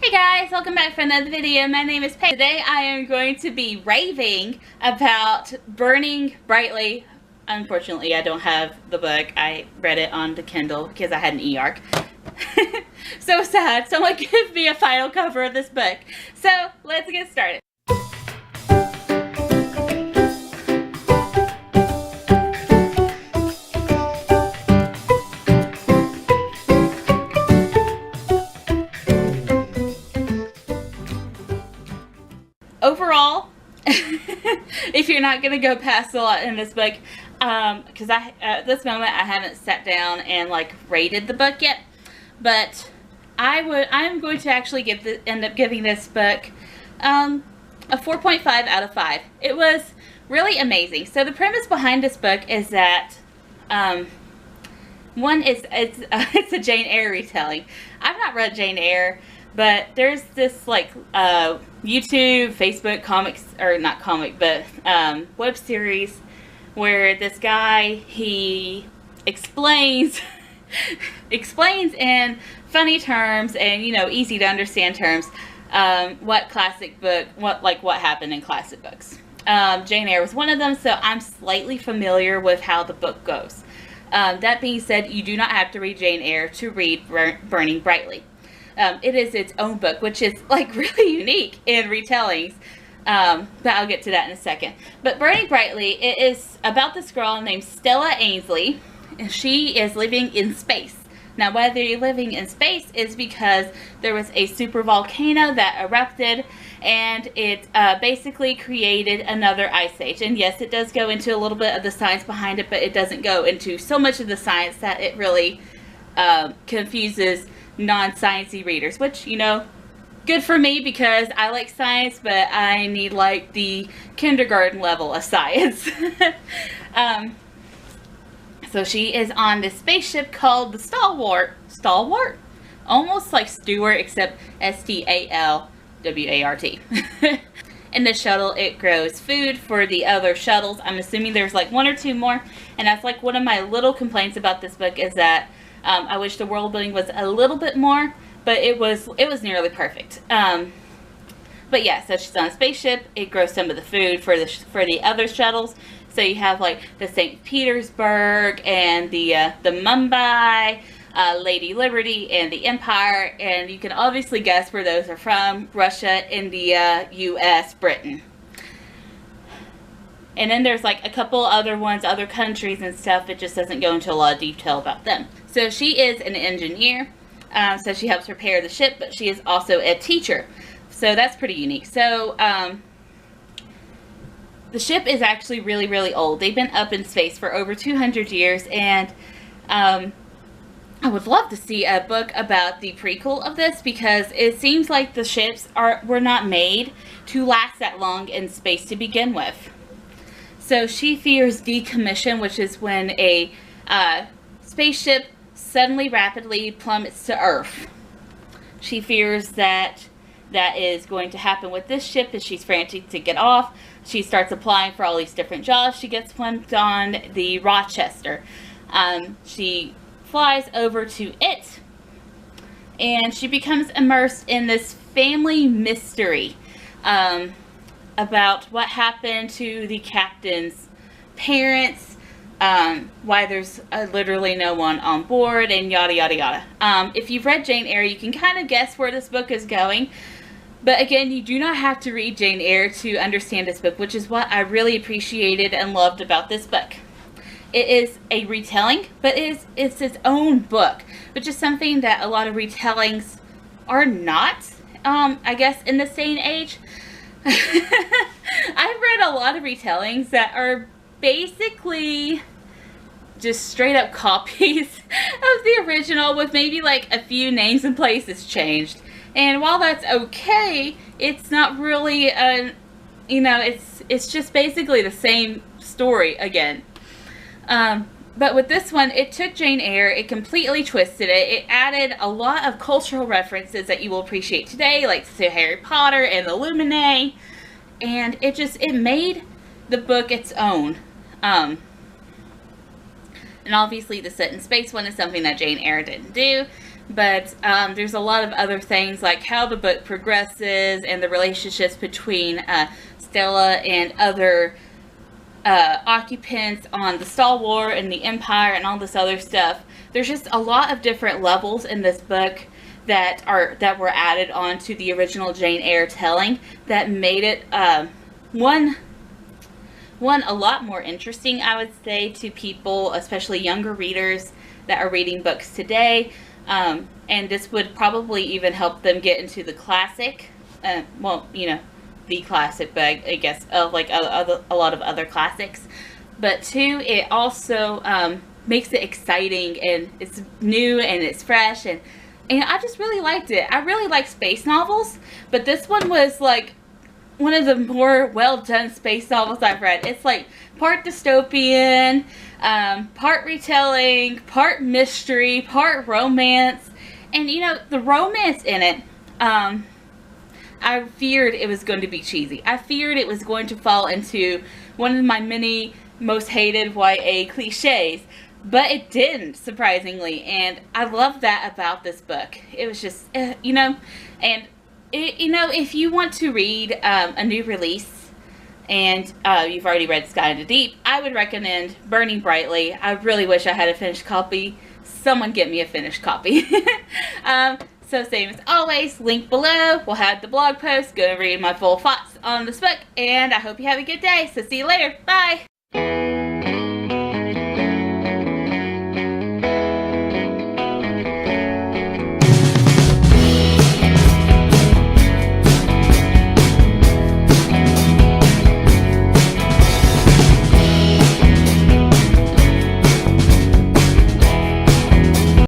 Hey guys, welcome back for another video. My name is Paige. Today I am going to be raving about Burning Brightly. Unfortunately, I don't have the book. I read it on the Kindle because I had an e-arc. So sad. Someone give me a final cover of this book. So let's get started. Overall, if you're not going to go past a lot in this book, because at this moment I haven't sat down and like rated the book yet, but I'm going to actually end up giving this book a 4.5 out of 5. It was really amazing. So the premise behind this book is that one is it's a Jane Eyre retelling. I've not read Jane Eyre, but there's this like YouTube, Facebook comics, or not comic, but web series where this guy, he explains in funny terms and, you know, easy to understand terms, what happened in classic books. Jane Eyre was one of them, so I'm slightly familiar with how the book goes. That being said, you do not have to read Jane Eyre to read Burning Brightly. It is its own book, which is like really unique in retellings, but I'll get to that in a second. But Burning Brightly, it is about this girl named Stella Ainsley, and she is living in space. Now, why they're living in space is because there was a super volcano that erupted, and it basically created another ice age. And yes, it does go into a little bit of the science behind it, but it doesn't go into so much of the science that it really confuses non-sciencey readers, which, you know, good for me because I like science, but I need like the kindergarten level of science. So she is on this spaceship called the Stalwart, almost like Stewart, except S-T-A-L-W-A-R-T. In the shuttle, it grows food for the other shuttles. I'm assuming there's like one or two more, and that's like one of my little complaints about this book is that I wish the world building was a little bit more, but it was nearly perfect. But yeah, so she's on a spaceship. It grows some of the food for the other shuttles. So you have like the St. Petersburg and the Mumbai, Lady Liberty, and the Empire, and you can obviously guess where those are from: Russia, India, U.S., Britain. And then there's like a couple other ones, other countries and stuff. It just doesn't go into a lot of detail about them. So she is an engineer, so she helps repair the ship, but she is also a teacher. So that's pretty unique. So the ship is actually really, really old. They've been up in space for over 200 years, and I would love to see a book about the prequel of this, because it seems like the ships were not made to last that long in space to begin with. So she fears decommission, which is when a spaceship suddenly rapidly plummets to Earth. She fears that is going to happen with this ship, and she's frantic to get off. She starts applying for all these different jobs. She gets one on the Rochester. She flies over to it, and she becomes immersed in this family mystery about what happened to the captain's parents, why there's literally no one on board, and yada yada yada. If you've read Jane Eyre, you can kind of guess where this book is going, but again, you do not have to read Jane Eyre to understand this book, which is what I really appreciated and loved about this book. It is a retelling, but it's its own book, which is something that a lot of retellings are not, I guess, in this day and age. I've read a lot of retellings that are basically just straight up copies of the original, with maybe like a few names and places changed. And while that's okay, it's not really you know, it's just basically the same story again. But with this one, it took Jane Eyre, it completely twisted it. It added a lot of cultural references that you will appreciate today, like to Harry Potter and the Illuminae, and it made the book its own. And obviously the set in space one is something that Jane Eyre didn't do, But there's a lot of other things, like how the book progresses and the relationships between Stella and other occupants on the Star War and the Empire and all this other stuff. There's just a lot of different levels in this book that were added on to the original Jane Eyre telling that made it one a lot more interesting, I would say, to people, especially younger readers that are reading books today. And this would probably even help them get into the classic, well, you know, the classic, but I guess like a lot of other classics. But two, it also makes it exciting, and it's new and it's fresh, and I just really liked it. I really like space novels, but this one was like one of the more well done space novels I've read. It's like part dystopian, part retelling, part mystery, part romance. And you know, the romance in it, I feared it was going to be cheesy. I feared it was going to fall into one of my many most hated YA cliches, but it didn't, surprisingly, and I love that about this book. It was just, you know, and you know, if you want to read a new release and you've already read Sky into Deep, I would recommend Burning Brightly. I really wish I had a finished copy. Someone get me a finished copy. So same as always, link below. We'll have the blog post. Go and read my full thoughts on this book, and I hope you have a good day. So see you later. Bye.